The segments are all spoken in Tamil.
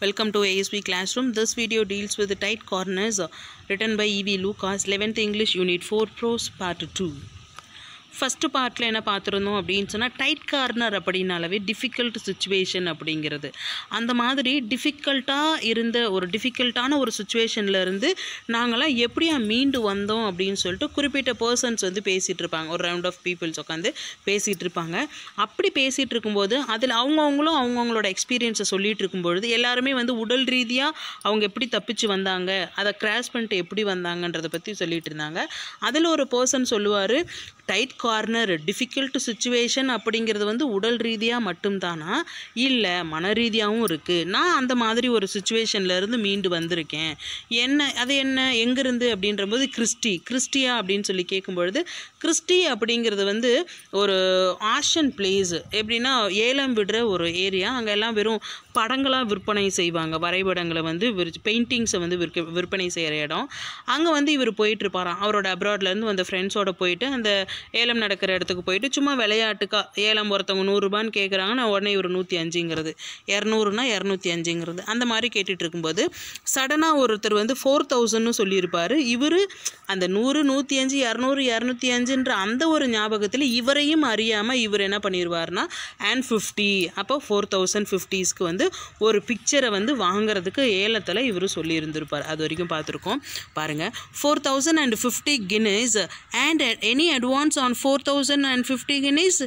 Welcome to ASP Classroom. This video deals with the tight corners written by E.V. Lucas, 11th English Unit 4 Prose Part 2. First பார்ட்டில் என்ன பார்த்துருந்தோம் அப்படின்னு சொன்னால் டைட் கார்னர் அப்படின்னாலவே டிஃபிகல்ட் சுச்சுவேஷன் அப்படிங்கிறது. அந்த மாதிரி டிஃபிகல்ட்டான ஒரு சுச்சுவேஷனில் இருந்து நாங்களாம் எப்படியா மீண்டு வந்தோம் அப்படின்னு சொல்லிட்டு குறிப்பிட்ட பர்சன்ஸ் வந்து பேசிகிட்டு இருப்பாங்க. ஒரு ரவுண்ட் ஆஃப் பீப்புள்ஸ் உட்காந்து பேசிகிட்டு இருப்பாங்க. அப்படி பேசிகிட்டு இருக்கும்போது அதில் அவங்கவுங்களும் அவங்கவுங்களோட எக்ஸ்பீரியன்ஸை சொல்லிகிட்டு இருக்கும்பொழுது எல்லாருமே வந்து உடல் ரீதியாக அவங்க எப்படி தப்பிச்சு வந்தாங்க, அதை கிராஸ் பண்ணிட்டு எப்படி வந்தாங்கன்றதை பற்றி சொல்லிகிட்டு இருந்தாங்க. அதில் ஒரு பர்சன் சொல்லுவார், டைட் கார்னர் டிஃபிகல்ட் சுச்சுவேஷன் அப்படிங்கிறது வந்து உடல் ரீதியாக மட்டும்தானா, இல்லை மன ரீதியாகவும் இருக்குது. நான் அந்த மாதிரி ஒரு சுச்சுவேஷன்லேருந்து மீண்டு வந்திருக்கேன். அது என்ன எங்கேருந்து அப்படின்றபோது கிறிஸ்டியா அப்படின்னு சொல்லி கேட்கும்பொழுது, கிறிஸ்டி அப்படிங்கிறது வந்து ஒரு ஆஷன் பிளேஸ். எப்படின்னா ஏலம் விடுற ஒரு ஏரியா. அங்கே எல்லாம் வெறும் படங்களாக விற்பனை செய்வாங்க. வரைபடங்களை வந்து பெயிண்டிங்ஸை வந்து விற்பனை செய்கிற இடம். அங்கே வந்து இவர் போயிட்டுருப்பாராம். அவரோட அப்ராட்லேருந்து வந்த ஃப்ரெண்ட்ஸோடு போயிட்டு அந்த ஏலம் நடக்கிற இடத்துக்கு போயிட்டு சும்மா விளையாட்டுக்கா ஏலம் ஒருத்தவங்க 100 ரூபான்னு கேட்குறாங்க, நான் உடனே இவர் 105ங்கிறது, 200னா 205ங்கிறது, அந்த மாதிரி கேட்டுட்டு இருக்கும்போது சடனாக ஒருத்தர் வந்து 4000ன்னு சொல்லியிருப்பார். இவர் அந்த 100, 105, 200, 205ன்ற அந்த ஒரு ஞாபகத்தில் இவரையும் அறியாமல் இவர் என்ன பண்ணிடுவார்னா and 50, அப்போ 4050க்கு வந்து ஒரு பிக்சரை வந்து வாங்குறதுக்கு ஏலத்தில் இவர் சொல்லியிருந்திருப்பார். அது வரைக்கும் பார்த்துருக்கோம். பாருங்கள், 4050 guineas and any advance on 4050 guineas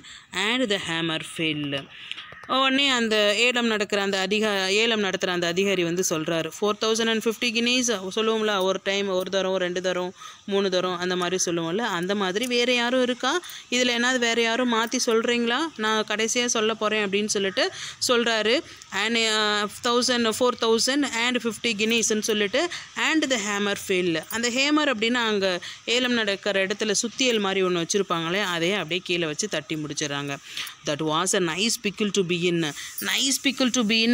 and the hammer fell. உடனே அந்த ஏலம் நடத்துகிற அந்த அதிகாரி வந்து சொல்கிறாரு, 4050 guineas சொல்லுவோம்ல, ஒரு டைம், ஒரு தரம், 2 தரம், 3 தரம், அந்த மாதிரி சொல்லுவோம்ல, அந்த மாதிரி வேறு யாரும் இருக்கா, இதில் என்னது வேறு யாரும் மாற்றி சொல்கிறீங்களா, நான் கடைசியாக சொல்ல போகிறேன் அப்படின்னு சொல்லிட்டு சொல்கிறாரு. அண்ட் 4050 guineasன்னு சொல்லிட்டு and the hammer fell. அந்த ஹேமர் அப்படின்னா அங்கே ஏலம் நடக்கிற இடத்துல சுத்தியல் மாதிரி ஒன்று வச்சுருப்பாங்களே, அதே அப்படியே கீழே வச்சு தட்டி முடிச்சிடறாங்க. That was a nice pickle to be in.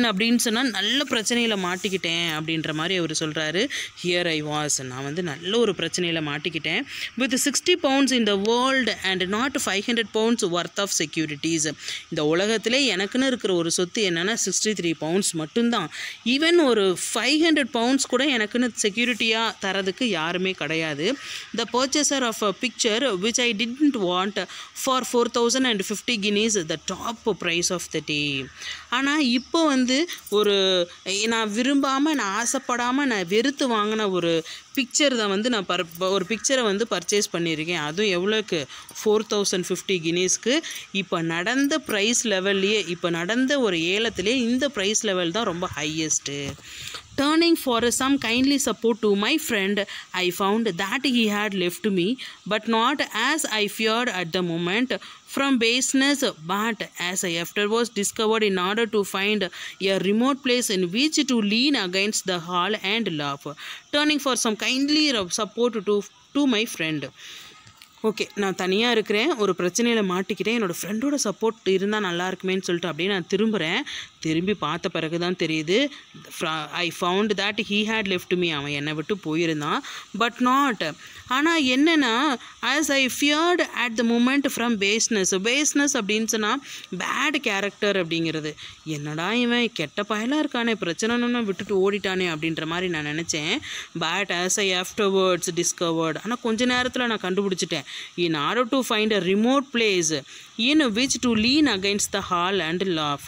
அப்படின்னு சொன்னால் நல்ல பிரச்சனையில் மாட்டிக்கிட்டேன் அப்படின்ற மாதிரி அவர் சொல்கிறாரு. ஹியர் ஐ வாஸ், நான் வந்து நல்ல ஒரு பிரச்சனையில் மாட்டிக்கிட்டேன். With 60 pounds in the world and not 500 pounds worth of securities. இந்த உலகத்திலே எனக்குன்னு இருக்கிற ஒரு சொத்து என்னென்னா 63 pounds மட்டும்தான். ஈவன் ஒரு 500 pounds கூட எனக்குன்னு செக்யூரிட்டியாக தரதுக்கு யாருமே கிடையாது. The purchaser of a picture which I didn't want for 4050 guineas, the top price of the day. ஆனால் இப்போ வந்து நான் விரும்பாமல், நான் ஆசைப்படாமல், நான் வெறுத்து வாங்கின ஒரு பிக்சர் தான் வந்து நான் ஒரு பிக்சரை வந்து பர்ச்சேஸ் பண்ணியிருக்கேன். அதுவும் எவ்வளோக்கு, 4050 guineasக்கு. இப்போ நடந்த ப்ரைஸ் லெவல்லையே, இப்போ நடந்த ஒரு ஏலத்திலே இந்த ப்ரைஸ் லெவல் தான் ரொம்ப highest. Turning for some kindly support to my friend, I found that he had left me, but not as I feared at the moment, from baseness, but as I afterwards discovered, in order to find a remote place in which to lean against the hall and laugh. Turning for some kindly support to my friend. Okay, நான் தனியாக இருக்கிறேன், ஒரு பிரச்சனையில் மாட்டிக்கிட்டேன், என்னோடய ஃப்ரெண்டோட சப்போர்ட் இருந்தால் நல்லா இருக்குமேன்னு சொல்லிட்டு அப்படியே நான் திரும்பி பார்த்த பிறகு தான் தெரியுது, I found that he had left me, அவன் என்னை விட்டு போயிருந்தான். பட் நாட், ஆனால் என்னென்னா as I feared at the moment from baseness அப்படின்னு சொன்னால் பேட் கேரக்டர் அப்படிங்கிறது. என்னடா இவன் கெட்ட பயலாக இருக்கானே, பிரச்சனைன்னு விட்டுட்டு ஓடிட்டானே அப்படின்ற மாதிரி நான் நினச்சேன். But as I afterwards discovered, ஆனால் கொஞ்ச நேரத்தில் நான் கண்டுபிடிச்சிட்டேன். In order to find a remote place in which to lean against the hall and laugh.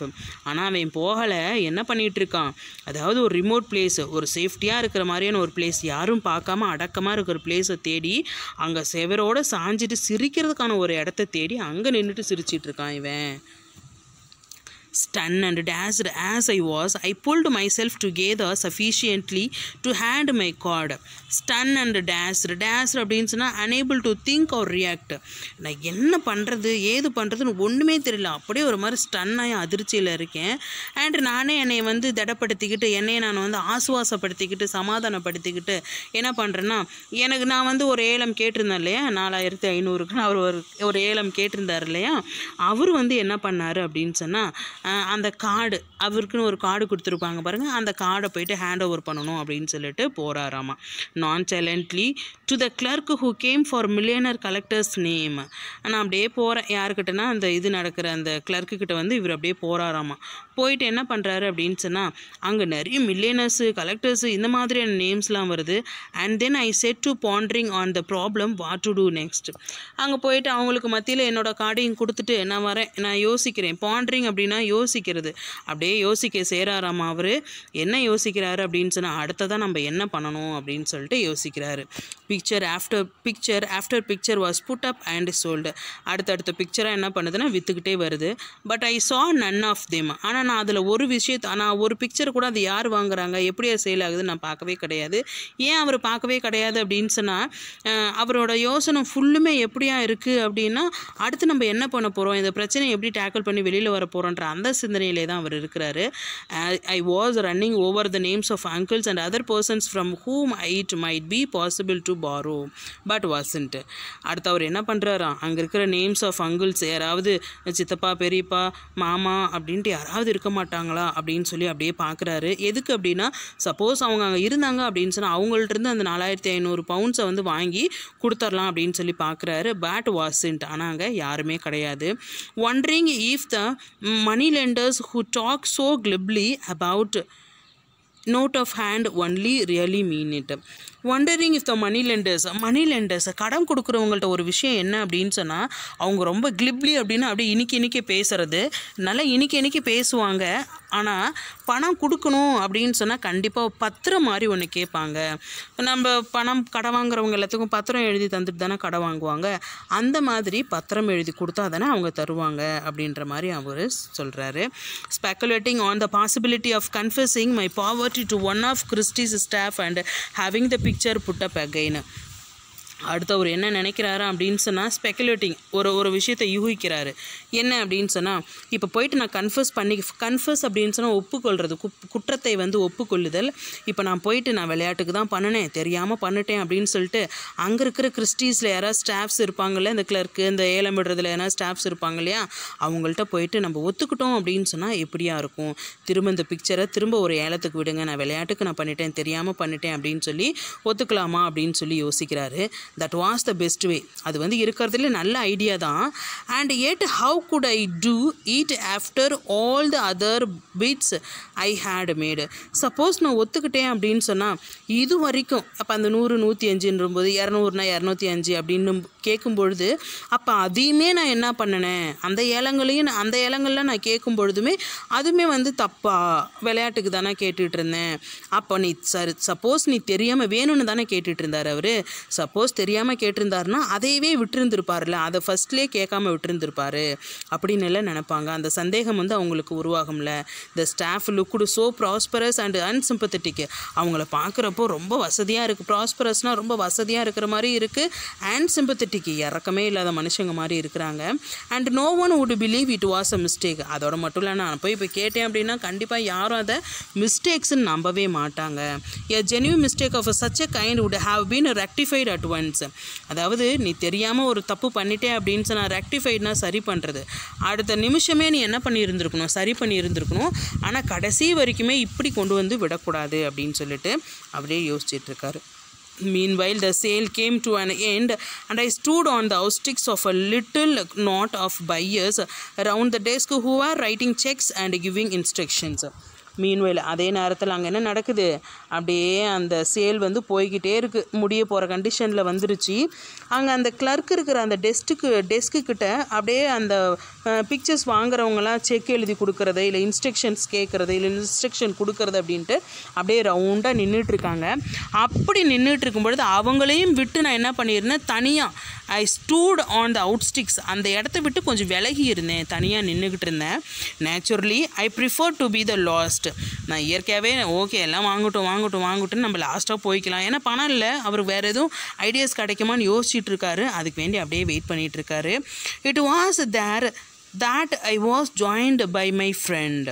ஆனால் அவன் போகலை, என்ன பண்ணிகிட்டு இருக்கான், அதாவது ஒரு ரிமோட் பிளேஸ், ஒரு சேஃப்டியாக இருக்கிற மாதிரியான ஒரு பிளேஸ், யாரும் பார்க்காம அடக்கமாக இருக்கிற பிளேஸை தேடி அங்கே செவரோடு சாஞ்சிட்டு சிரிக்கிறதுக்கான ஒரு இடத்த தேடி அங்கே நின்றுட்டு சிரிச்சிட்டு இருக்கான் இவன். Stunned and dazzled as I was, I pulled myself together sufficiently to hand my card. Stunned and dazzled அப்படின்னு சொன்னால் unable to think or react. நான் என்ன பண்ணுறது ஏது பண்ணுறதுன்னு ஒன்றுமே தெரியல, அப்படியே ஒரு மாதிரி ஸ்டன்னாகி அதிர்ச்சியில் இருக்கேன். அண்ட் நானே என்னை வந்து திடப்படுத்திக்கிட்டு, என்னையை நான் வந்து ஆசுவாசப்படுத்திக்கிட்டு, சமாதானப்படுத்திக்கிட்டு என்ன பண்ணுறேன்னா, நான் வந்து ஒரு ஏலம் கேட்டிருந்தேன் இல்லையா, 4500க்கு அவர் ஒரு ஏலம் கேட்டிருந்தார் இல்லையா, அவர் வந்து என்ன பண்ணார் அப்படின்னு சொன்னால், அந்த கார்டு, அவருக்குன்னு ஒரு கார்டு கொடுத்துருப்பாங்க பாருங்கள், அந்த கார்டை போயிட்டு ஹேண்ட் ஓவர் பண்ணணும் அப்படின்னு சொல்லிட்டு போகிறாராமா. நான்சைலண்ட்லி to the clerk who came for millionaire collectors name. நான் அப்படியே போகிறேன், யாருக்கிட்டனா அந்த இது நடக்கிற அந்த கிளர்க்குக்கிட்ட வந்து இவர் அப்படியே போகிறாராமா. போயிட்டு என்ன பண்ணுறாரு அப்படின்னு சொன்னால் அங்கே நிறைய மில்லியனர்ஸு கலெக்டர்ஸு இந்த மாதிரியான நேம்ஸ்லாம் வருது. And then I set to pondering on the problem what to do next. அங்கே போயிட்டு அவங்களுக்கு மத்தியில் என்னோட கார்டையும் கொடுத்துட்டு நான் வரேன், நான் யோசிக்கிறேன். பாண்டரிங் அப்படின்னா யோசிக்கிறது. அப்படியே யோசிக்க சேராராமா அவர். என்ன யோசிக்கிறாரு அப்படின்னு சொன்னால் அடுத்ததான் நம்ம என்ன பண்ணணும் அப்படின்னு சொல்லிட்டு யோசிக்கிறாரு. Picture after picture was put up and sold. அடுத்தடுத்த பிக்சராக என்ன பண்ணுதுன்னா விற்றுக்கிட்டே வருது. But I saw none of them. ஆனால் நான் அதில் நான் ஒரு பிக்சர் கூட அது யார் வாங்குறாங்க, எப்படி அது சேல் ஆகுது நான் பார்க்கவே கிடையாது. ஏன் அவர் பார்க்கவே கிடையாது அப்படின்னு சொன்னால் அவரோட யோசனை ஃபுல்லுமே எப்படியா இருக்குது அப்படின்னா அடுத்து நம்ம என்ன பண்ண போகிறோம், இந்த பிரச்சனையை எப்படி டேக்கிள் பண்ணி வெளியில் வர போகிறோன்ற அந்த சிந்தனையிலே தான் அவர் இருக்கிறாரு. I was running over the names of uncles and other persons from whom it might be possible to borrow but wasn't. அடுத்து அவர் என்ன பண்ணுறாராம், அங்கே இருக்கிற நேம்ஸ் ஆஃப் அங்கிள்ஸ் யாராவது சித்தப்பா பெரியப்பா மாமா அப்படின்ட்டு யாராவது இருக்க மாட்டாங்களா அப்படின்னு சொல்லி அப்படியே பார்க்குறாரு. எதுக்கு அப்படின்னா சப்போஸ் அவங்க அங்கே இருந்தாங்க அப்படின்னு சொன்னால் அவங்கள்ட்ட அந்த 4500 பவுண்ட்ஸை வந்து வாங்கி கொடுத்துடலாம் அப்படின்னு சொல்லி பார்க்குறாரு. But wasn't. ஆனால் அங்கே யாருமே கிடையாது. wondering if the money lenders who talk so glibly about note of hand only really mean it. wondering if the money lenders கடன் கொடுக்குறவங்கள்ட்ட ஒரு விஷயம் என்ன அப்படின்னு சொன்னால் அவங்க ரொம்ப கிளிப்லி அப்படின்னு அப்படியே இனிக்கி பேசுறது, நல்லா இனிக்கி பேசுவாங்க. ஆனால் பணம் கொடுக்கணும் அப்படின்னு சொன்னால் கண்டிப்பாக பத்திரம் மாதிரி ஒன்று கேட்பாங்க. நம்ம கடை வாங்குறவங்க எல்லாத்துக்கும் பத்திரம் எழுதி தந்துட்டு தானே கடை வாங்குவாங்க. அந்த மாதிரி பத்திரம் எழுதி கொடுத்தா தானே அவங்க தருவாங்க அப்படின்ற மாதிரி அவர் சொல்கிறாரு. Speculating on the possibility of confessing my poverty to one of Christie's staff and having the picture put up again. அடுத்து அவர் என்ன நினைக்கிறாரு அப்படின்னு சொன்னால் ஸ்பெக்குலேட்டிங் ஒரு விஷயத்தை யூகிக்கிறாரு. என்ன அப்படின்னு சொன்னால் இப்போ போயிட்டு நான் கன்ஃபஸ் அப்படின்னு சொன்னால் ஒப்புக்கொள்வது, குற்றத்தை வந்து ஒப்புக்கொள்ளுதல். இப்போ நான் போயிட்டு நான் விளையாட்டுக்கு தான் பண்ணினேன், தெரியாமல் பண்ணிட்டேன் அப்படின்னு சொல்லிட்டு அங்கே இருக்கிற கிறிஸ்டீஸில் யாராவது ஸ்டாஃப்ஸ் இருப்பாங்கள்ல, இந்த கிளர்க்கு இந்த ஏலம் விடுறதுல யாராவது ஸ்டாஃப்ஸ் இருப்பாங்க இல்லையா, அவங்கள்ட்ட போயிட்டு நம்ம ஒத்துக்கிட்டோம் அப்படின்னு சொன்னால் எப்படியா இருக்கும், திரும்ப இந்த பிக்சரை திரும்ப ஒரு ஏலத்துக்கு விடுங்க, நான் விளையாட்டுக்கு நான் பண்ணிட்டேன் தெரியாமல் பண்ணிட்டேன் அப்படின்னு சொல்லி ஒத்துக்கலாமா அப்படின்னு சொல்லி யோசிக்கிறாரு. That was the best way. அது வந்து இருக்கிறதுல நல்ல ஐடியா தான். And yet how could I do it after all the other bits I had made? Suppose நான் ஒத்துக்கிட்டேன் அப்படின்னு சொன்னால் இது வரைக்கும் அப்போ அந்த 100 105 200னா 205 அப்படின்னு கேட்கும் பொழுது அப்போ அதையுமே நான் என்ன பண்ணினேன், அந்த ஏலங்களில் நான் கேட்கும் பொழுதுமே அதுவுமே வந்து தப்பா, விளையாட்டுக்கு தானே கேட்டுட்டு இருந்தேன். அப்போ நீ சப்போஸ் நீ தெரியாமல் வேணும்னு தானே கேட்டுட்டு இருந்தார் அவர். சப்போஸ் தெரியாமல் கேட்டிருந்தாருன்னா அதையவே விட்டுருந்துருப்பார்ல, அதை ஃபஸ்ட்லேயே கேட்காம விட்டுருந்துருப்பாரு அப்படின்னு எல்லாம் நினைப்பாங்க. அந்த சந்தேகம் வந்து அவங்களுக்கு உருவாகும்ல. The staff looked so prosperous and unsympathetic. அவங்கள பார்க்குறப்போ ரொம்ப வசதியாக இருக்குது. ப்ராஸ்பரஸ்னால் ரொம்ப வசதியாக இருக்கிற மாதிரி இருக்குது. அண்ட் சிம்பத்தட்டிக் இறக்கமே இல்லாத மனுஷங்க மாதிரி இருக்கிறாங்க. And no one would believe it was a mistake. அதோட மட்டும் இல்லை, நான் போய் இப்போ கேட்டேன் அப்படின்னா கண்டிப்பாக யாரும் அதை மிஸ்டேக்ஸ்ன்னு நம்பவே மாட்டாங்க. A genuine mistake of such a kind would have been rectified at once. அதாவது நீ தெரியாமல் ஒரு தப்பு பண்ணிட்டே அப்படின்னு சொன்னால் ரெக்டிஃபைட்னா சரி பண்ணுறது. அடுத்த நிமிஷமே நீ என்ன பண்ணியிருந்துருக்கணும், சரி பண்ணியிருந்துருக்கணும். ஆனால் கடைசி வரைக்குமே இப்படி கொண்டு வந்து விடக்கூடாது அப்படின்னு சொல்லிட்டு அப்படியே யோசிச்சுட்டு இருக்காரு. Meanwhile, the sale came to an end, and I stood on the outsticks of a little knot of buyers around the desk who were writing checks and giving instructions. Meanwhile அதே நேரத்தில் அங்கே என்ன நடக்குது, அப்படியே அந்த சேல் வந்து போய்கிட்டே இருக்குது, முடிய போகிற கண்டிஷனில் வந்துருச்சு. அங்கே அந்த கிளர்க் இருக்கிற அந்த டெஸ்க்கு கிட்ட அப்படியே அந்த பிக்சர்ஸ் வாங்குறவங்களாம் செக் எழுதி கொடுக்குறது, இல்லை இன்ஸ்ட்ரக்ஷன்ஸ் கேட்குறது, இல்லை இன்ஸ்ட்ரக்ஷன் கொடுக்குறது அப்படின்ட்டு அப்படியே ரவுண்டாக நின்றுட்டுருக்காங்க. அப்படி நின்றுட்டு இருக்கும் பொழுது அவங்களையும் விட்டு நான் என்ன பண்ணியிருந்தேன், தனியாக ஐ ஸ்டூட் ஆன் த அவுட்ஸ்டிக்ஸ், அந்த இடத்த விட்டு கொஞ்சம் விலகி இருந்தேன், தனியாக நின்றுக்கிட்டு இருந்தேன். Naturally I prefer to be the last. நான் இயற்கையாகவே ஓகே எல்லாம் வாங்கட்டும் நம்ம லாஸ்ட்டாக போய்க்கலாம், ஏன்னா பணம் இல்லை, அவருக்கு வேறு எதுவும் ஐடியாஸ் கிடைக்குமான்னு யோசிச்சுட்டு இருக்காரு. அதுக்கு வேண்டி அப்படியே வெயிட் பண்ணிகிட்டு இருக்காரு. It was there that I was joined by my friend.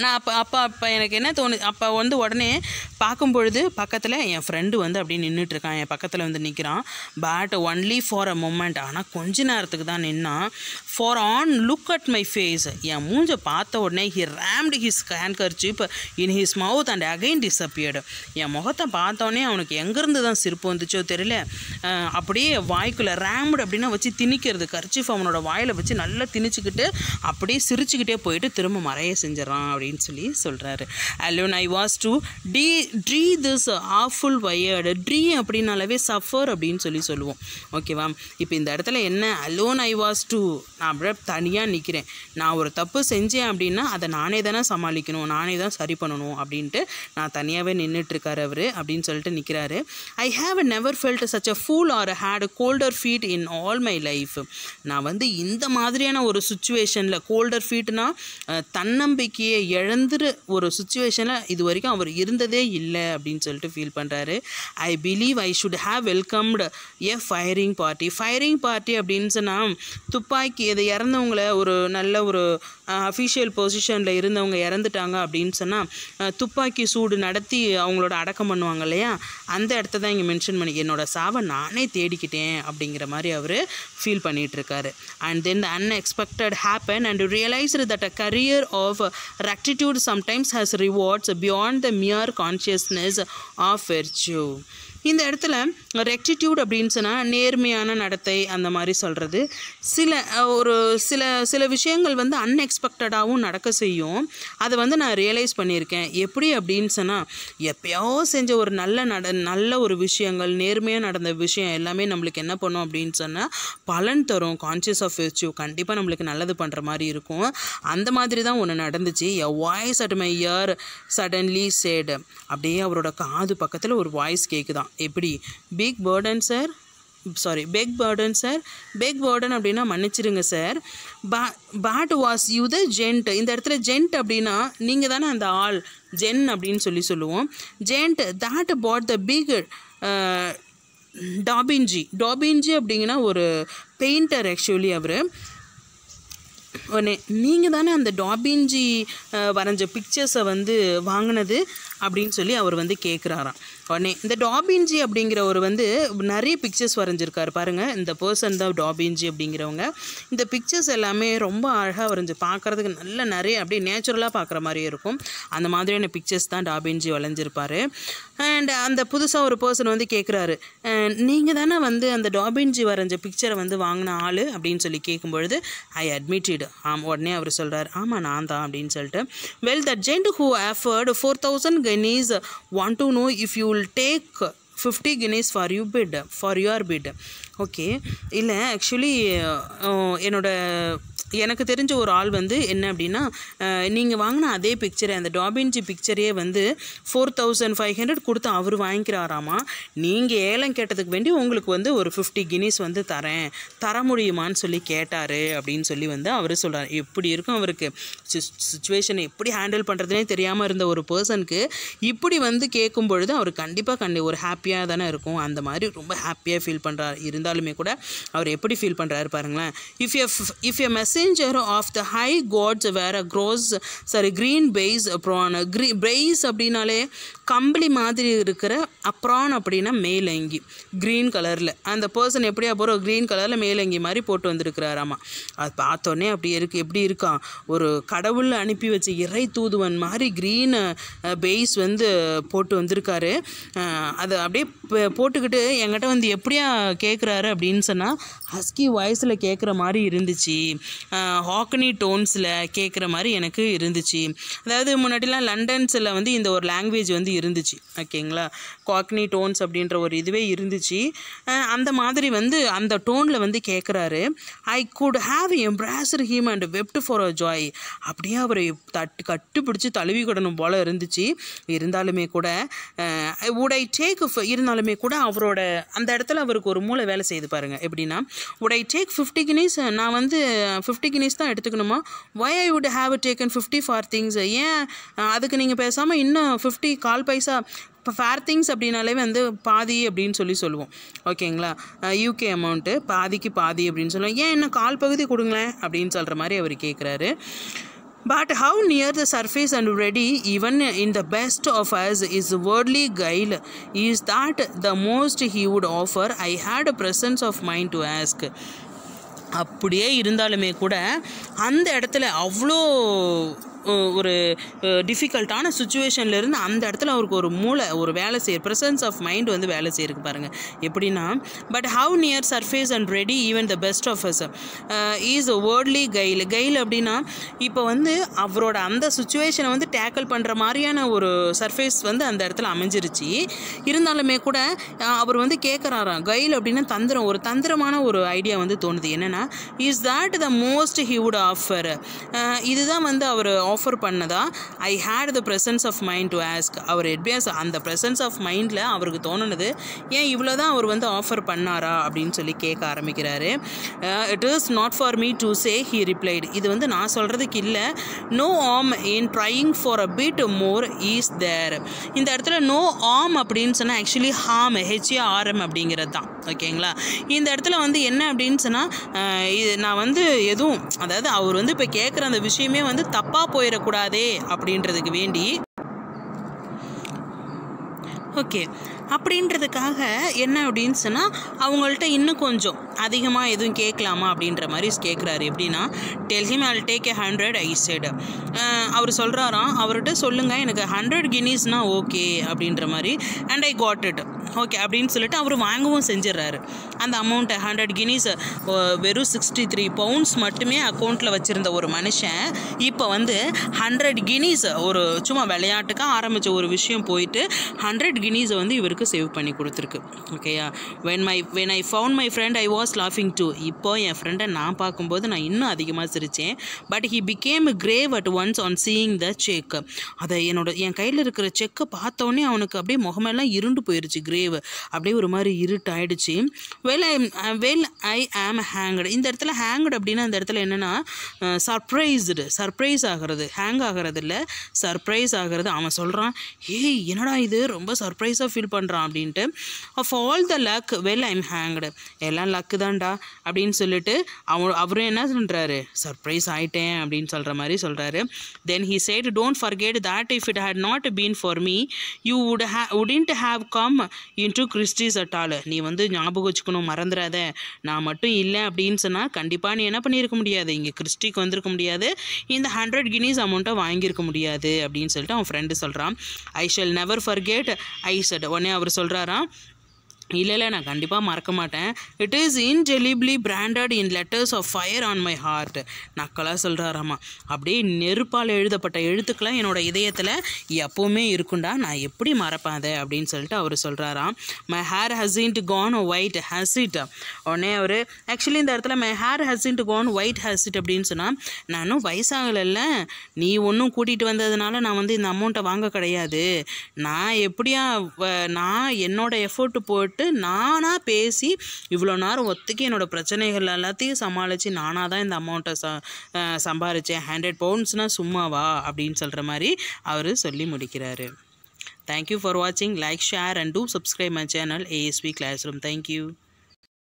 நான் அப்போ எனக்கு என்ன அப்போ வந்து உடனே பார்க்கும் பொழுது பக்கத்தில் என் ஃப்ரெண்டு வந்து அப்படியே நின்றுட்டுருக்கான், என் பக்கத்தில் வந்து நிற்கிறான். But only for a moment. ஆனால் கொஞ்ச நேரத்துக்கு தான் நின்னான். For an look at my face, he மூஞ்சை பார்த்த உடனே ஹி ரேம் crammed his handkerchief in his mouth and again disappeared. என் முகத்தை பார்த்தோன்னே அவனுக்கு எங்கேருந்து தான் சிரிப்பு வந்துச்சோ தெரியல, அப்படியே வாய்க்குள்ளே ரேம்டு அப்படின்னா வச்சு திணிக்கிறது, கர்ச்சீஃப் அவனோட வாயில் வச்சு நல்லா திணிச்சிக்கிட்டு அப்படியே சிரிச்சுக்கிட்டே போயிட்டு திரும்ப மறைய செஞ்சிடறான் அப்படின்னு சொல்லி சொல்கிறாரு. alone I was to dree this awful wired. dree அப்படின்னாலவே சஃபர் அப்படின்னு சொல்லுவோம். ஓகேவா? இப்போ இந்த இடத்துல என்ன, alone I was to, நான் அப்படியே தனியாக நிற்கிறேன், நான் ஒரு தப்பு செஞ்சேன் அப்படின்னா அதை நானே தானே சமாளிக்கணும், நானே தான் சரி பண்ணணும் அப்படின்ட்டு நான் தனியாகவே நின்றுட்டுருக்காரு அவர் அப்படின்னு சொல்லிட்டு நிற்கிறாரு. I have never felt such a fool or had colder feet in all my life. நான் வந்து இந்த மாதிரியான ஒரு சுச்சுவேஷனில், கோல்டர் ஃபீட்னா தன்னம்பிக்கையை இழந்துற ஒரு சுச்சுவேஷனில் இது வரைக்கும் அவர் இருந்ததே இல்லை அப்படின்னு சொல்லிட்டு ஃபீல் பண்ணுறாரு. I believe I should have welcomed a firing party. Firing party அப்படின்னு சொன்னால் துப்பாக்கி இதை இறந்தவங்களை, ஒரு நல்ல ஒரு அஃபிஷியல் பொசிஷனில் இருந்தவங்க இறந்துட்டாங்க அப்படின்னு சொன்னால் துப்பாக்கி சூடு நடத்தி அவங்களோட அடக்கம் பண்ணுவாங்க இல்லையா, அந்த இடத்த தான் இங்கே மென்ஷன் பண்ணி என்னோடய சாவை நானே தேடிக்கிட்டேன் அப்படிங்கிற மாதிரி அவர் ஃபீல் பண்ணிகிட்ருக்காரு. And then the unexpected happen and realised that a career of rectitude sometimes has rewards beyond the mere consciousness of virtue. இந்த இடத்துல ரெக்டிடியூட் அப்படின்னு சொன்னால் நேர்மையான நடத்தை அந்த மாதிரி சொல்கிறது. சில விஷயங்கள் வந்து அன்எக்ஸ்பெக்டடாகவும் நடக்க செய்யும். அதை வந்து நான் ரியலைஸ் பண்ணியிருக்கேன். எப்படி அப்படின்னு சொன்னால், எப்பயோ செஞ்ச ஒரு நல்ல ஒரு விஷயங்கள், நேர்மையாக நடந்த விஷயம் எல்லாமே நம்மளுக்கு என்ன பண்ணும் அப்படின்னு சொன்னால் பலன் தரும். கான்ஷியஸ் ஆஃப் வெர்ச்சு, கண்டிப்பாக நம்மளுக்கு நல்லது பண்ணுற மாதிரி இருக்கும். அந்த மாதிரி தான் ஒன்று நடந்துச்சு. A voice at my ear suddenly said. அப்படியே அவரோட காது பக்கத்தில் ஒரு வாய்ஸ் கேட்குதான். எப்படி? Beg pardon sir, beg pardon sir. Beg pardon அப்படின்னா மன்னிச்சிருங்க sir. But was you the gent. இந்த இடத்துல ஜென்ட் அப்படின்னா நீங்கள் தானே அந்த ஆள், ஜென் அப்படின்னு சொல்லுவோம். ஜென்ட் that bought the big டாபின்ஜி அப்படிங்கன்னா ஒரு பெயிண்டர். ஆக்சுவலி அவர் நீங்கள் தானே அந்த டாபின்ஜி வரைஞ்ச பிக்சர்ஸை வந்து வாங்கினது அப்படின்னு சொல்லி அவர் வந்து கேட்குறாராம். உடனே இந்த டாபின்ஜி அப்படிங்கிறவர் வந்து நிறைய பிக்சர்ஸ் வரைஞ்சிருக்காரு பாருங்கள். இந்த பர்சன் தான் டாபின்ஜி அப்படிங்கிறவங்க. இந்த பிக்சர்ஸ் எல்லாமே ரொம்ப அழகாக வரைஞ்சி பார்க்குறதுக்கு நிறைய அப்படியே நேச்சுரலாக பார்க்குற மாதிரியே இருக்கும். அந்த மாதிரியான பிக்சர்ஸ் தான் டாபின்ஜி வரைஞ்சிருப்பார். அண்ட் அந்த புதுசாக ஒரு பர்சன் வந்து கேட்குறாரு, நீங்கள் தானே வந்து அந்த டாபின்ஜி வரைஞ்ச பிக்சரை வந்து வாங்கின ஆள் அப்படின்னு சொல்லி கேட்கும்பொழுது ஐ அட்மிட்டட். உடனே அவர் சொல்கிறார், ஆமாம் நான் தான் அப்படின்னு சொல்லிட்டு. Well that ஜென்ட் who offered 4000 guineas want to know if you will take 50 guineas for your bid. Okay, இல்லை ஆக்சுவலி எனக்கு தெரிஞ்ச ஒரு ஆள் வந்து என்ன அப்படின்னா, நீங்கள் வாங்கின அதே பிக்சரை, அந்த டாபின்ஜி பிக்சரையே வந்து 4500 கொடுத்து அவர் வாங்கிக்கிறாராமா. நீங்கள் ஏலம் கேட்டதுக்கு வேண்டி உங்களுக்கு வந்து ஒரு 50 guineas வந்து தர முடியுமான்னு சொல்லி கேட்டார் அப்படின்னு சொல்லி வந்து அவர் சொல்கிறார். எப்படி இருக்கும் அவருக்கு சுச்சுவேஷனை எப்படி ஹேண்டில் பண்ணுறதுனே தெரியாமல் இருந்த ஒரு பர்சனுக்கு இப்படி வந்து கேட்கும் பொழுது அவர் கண்டிப்பாக ஒரு ஹாப்பியாக தானே இருக்கும். அந்த மாதிரி ரொம்ப ஹாப்பியாக ஃபீல் பண்ணுறார். இருந்தாலுமே கூட அவர் எப்படி ஃபீல் பண்ணுறாரு பாருங்களேன். If a messenger of the high gods were a green baize prawn. Baize அப்படின்னாலே கம்பளி மாதிரி இருக்கிற அப்ரான் அப்படின்னா மேலங்கி, க்ரீன் கலரில். அந்த பர்சன் எப்படியா போகிறோம், க்ரீன் கலரில் மேலங்கி மாதிரி போட்டு வந்திருக்கிறாராமா. அது பார்த்தோன்னே எப்படி இருக்கான், ஒரு கடவுள் அனுப்பி வச்ச இறை தூதுவன் மாதிரி க்ரீன் பெய்ஸ் வந்து போட்டு வந்திருக்காரு. அதை அப்படியே போட்டுக்கிட்டு என்கிட்ட வந்து எப்படியா கேட்குறாரு அப்படின்னு சொன்னால் ஹஸ்கி வாய்ஸில் கேட்குற மாதிரி இருந்துச்சு, ஹாக்கனி டோன்ஸில் கேட்குற மாதிரி எனக்கு இருந்துச்சு. அதாவது முன்னாடிலாம் லண்டன்ஸில் வந்து இந்த ஒரு லாங்குவேஜ் வந்து இருந்துச்சு. ஓகேங்களா, ஹாக்கனி டோன்ஸ் அப்படின்ற ஒரு இதுவே இருந்துச்சு. அந்த மாதிரி வந்து அந்த டோனில் வந்து கேட்குறாரு. I could have embraced him and wept for a joy. அப்படியே அவரை கட்டுப்பிடிச்சி தழுவி கொடணும் போல் இருந்துச்சு. இருந்தாலுமே கூட இருந்தாலுமே கூட அவரோட அந்த இடத்துல அவருக்கு ஒரு மூளை வேலை செய்து பாருங்கள். எப்படின்னா, would I take 50 guineas? நான் வந்து 50 guineas தான் எடுத்துக்கணுமா? why I would have taken 50 for things? ஏன் அதுக்கு நீங்கள் பேசாமல் இன்னும் 50 கால் பைசா. இப்போ ஃபேர் திங்ஸ் அப்படின்னாலே வந்து பாதி அப்படின்னு சொல்லுவோம். ஓகேங்களா, யூகே அமௌண்ட்டு பாதிக்கு பாதி அப்படின்னு சொல்லுவோம். ஏன் இன்னும் கால் பகுதி கொடுங்களேன் அப்படின்னு சொல்கிற மாதிரி அவர் கேட்குறாரு. But how near the surface and ready, even in the best of us, is worldly guile? Is that the most he would offer? I had a presence of mind to ask. அப்படியே இருந்தாலுமே கூட அந்த இடத்துல அவ்வளோ ஒரு டிஃபிகல்ட்டான சுச்சுவேஷன்லேருந்து அந்த இடத்துல அவருக்கு ஒரு மூளை ஒரு வேலை செய்ய ப்ரெசன்ஸ் ஆஃப் மைண்ட் வந்து வேலை செய்யிருக்கு பாருங்கள். எப்படின்னா, but how near surface and ready even the best of us is worldly guile அப்படின்னா, இப்போ வந்து அவரோட அந்த சுச்சுவேஷனை வந்து டேக்கிள் பண்ணுற மாதிரியான ஒரு சர்ஃபேஸ் வந்து அந்த இடத்துல அமைஞ்சிருச்சு. இருந்தாலுமே கூட அவர் வந்து கேட்குறாராம், கைல் அப்படின்னா தந்திரம், ஒரு தந்திரமான ஒரு ஐடியா வந்து தோணுது. என்னென்னா, is that the most he would offer, இதுதான் வந்து அவர் ஆஃபர் பண்ணதா? I had the presence of mind to ask. அவர் எப்படியா அந்த ப்ரெசன்ஸ் ஆஃப் மைண்டில் அவருக்கு தோணுனது, ஏன் இவ்வளோ தான் அவர் வந்து ஆஃபர் பண்ணாரா அப்படின்னு சொல்லி கேட்க ஆரம்பிக்கிறாரு. It is not for me to say, he replied. இது வந்து நான் சொல்கிறதுக்கு இல்லை. No harm in trying for a bit more is there. இந்த இடத்துல நோ ஆர்ம் அப்படின்னு சொன்னால் ஆக்சுவலி ஹார்ம், HARM அப்படிங்கிறது தான். ஓகேங்களா? இந்த இடத்துல வந்து என்ன அப்படின்னு சொன்னால், இது நான் வந்து எதுவும், அதாவது அவர் வந்து இப்போ கேட்குற அந்த விஷயமே வந்து தப்பாக போயிடக்கூடாதே அப்படின்றதுக்கு வேண்டி, ஓகே, அப்படின்றதுக்காக என்ன அப்படின்னு சொன்னால் அவங்கள்ட்ட இன்னும் கொஞ்சம் அதிகமாக எதுவும் கேட்கலாமா அப்படின்ற மாதிரி கேட்குறாரு. எப்படின்னா, tell him I'll take 100 I said. அவர் சொல்கிறாராம், அவர்கிட்ட சொல்லுங்கள் எனக்கு 100 guineasனால் ஓகே அப்படின்ற மாதிரி. And I got it, okay அப்படின்னு சொல்லிட்டு அவர் வாங்கவும் செஞ்சிடறாரு. அந்த அமௌண்ட்டை 100 guineas, வெறும் 63 pounds மட்டுமே அக்கௌண்ட்டில் வச்சுருந்த ஒரு மனுஷன் இப்போ வந்து 100 guineas, ஒரு சும்மா விளையாட்டுக்காக ஆரம்பித்த ஒரு விஷயம் போயிட்டு 100 guineas வந்து இவருக்கு சேவ் பண்ணி கொடுத்துருக்கு. ஓகேயா? when I found my friend I was laughing too. இப்போ என் ஃப்ரெண்டை நான் பார்க்கும்போது நான் இன்னும் அதிகமாக சிரித்தேன். But he became grave at once on seeing the check. அதை என் கையில் இருக்கிற செக்கை பார்த்தோன்னே அவனுக்கு அப்படியே முகமெல்லாம் இருண்டு போயிடுச்சு. கிரேவ் அப்படியே ஒரு மாதிரி இருட்டாயிடுச்சு. வெல் ஐ ஆம் ஹேங்கடு. இந்த இடத்துல ஹேங்கடு அப்படின்னா இந்த இடத்துல என்னென்னா சர்ப்ரைஸ் ஆகிறது. ஹேங் ஆகிறது இல்லை, சர்ப்ரைஸ் ஆகிறது. அவன் சொல்கிறான், ஏய் என்னடா இது, ரொம்ப சர்ப்ரைஸாக ஃபீல் பண்ணுறான் அப்படின்ட்டு. Of all the luck well I'm hanged. எல்லாம் லக்கு தான்டா அப்படின்னு சொல்லிட்டு அவரும் என்ன சொல்கிறாரு, சர்ப்ரைஸ் ஆகிட்டேன் அப்படின்னு சொல்கிற மாதிரி சொல்கிறாரு. Then he said, don't forget that if it had not been for me you wouldn't have come into Christie's at all. நீ வந்து ஞாபகம் வச்சுக்கணும், மறந்துடாத, நான் மட்டும் இல்லை அப்படின்னு சொன்னால் கண்டிப்பாக நீ என்ன பண்ணியிருக்க முடியாது, இங்கே கிறிஸ்டிக்கு வந்திருக்க முடியாது, இந்த 100 guineas அமௌண்ட்டை வாங்கியிருக்க முடியாது அப்படின்னு சொல்லிட்டு அவன் ஃப்ரெண்டு சொல்கிறான். I shall never forget I said. உடனே அவர் சொல்கிறாராம், இல்லை நான் கண்டிப்பாக மறக்க மாட்டேன். It is indelibly branded in letters of fire on my heart. நக்கலாக சொல்கிறாராம்மா, அப்படியே நெருப்பால் எழுதப்பட்ட எழுத்துக்கெல்லாம் என்னோட இதயத்தில் எப்போவுமே இருக்குண்டா, நான் எப்படி மறப்பேன் அதை அப்படின்னு சொல்லிட்டு அவர் சொல்கிறாராம். My hair hasn't gone white has it. உடனே அவர் ஆக்சுவலி இந்த இடத்துல my hair hasn't gone white has it அப்படின்னு சொன்னால், நானும் வயசாகலைல்ல, நீ ஒன்றும் கூட்டிகிட்டு வந்ததுனால நான் வந்து இந்த அமௌண்ட்டை வாங்க கிடையாது, நான் எப்படியா நான் என்னோட எஃபோர்ட் போட்டு நானாக பேசி இவ்வளோ நேரம் ஒத்துக்கி என்னோடய பிரச்சனைகள் எல்லாத்தையும் சமாளித்து நானாக தான் இந்த அமௌண்ட்டை சம்பாரித்தேன். 100 poundsனால் சும்மாவா அப்படின்னு சொல்கிற மாதிரி அவர் சொல்லி முடிக்கிறாரு. தேங்க்யூ ஃபார் வாட்சிங். Like, share and two subscribe my channel ASP Classroom. Thank you.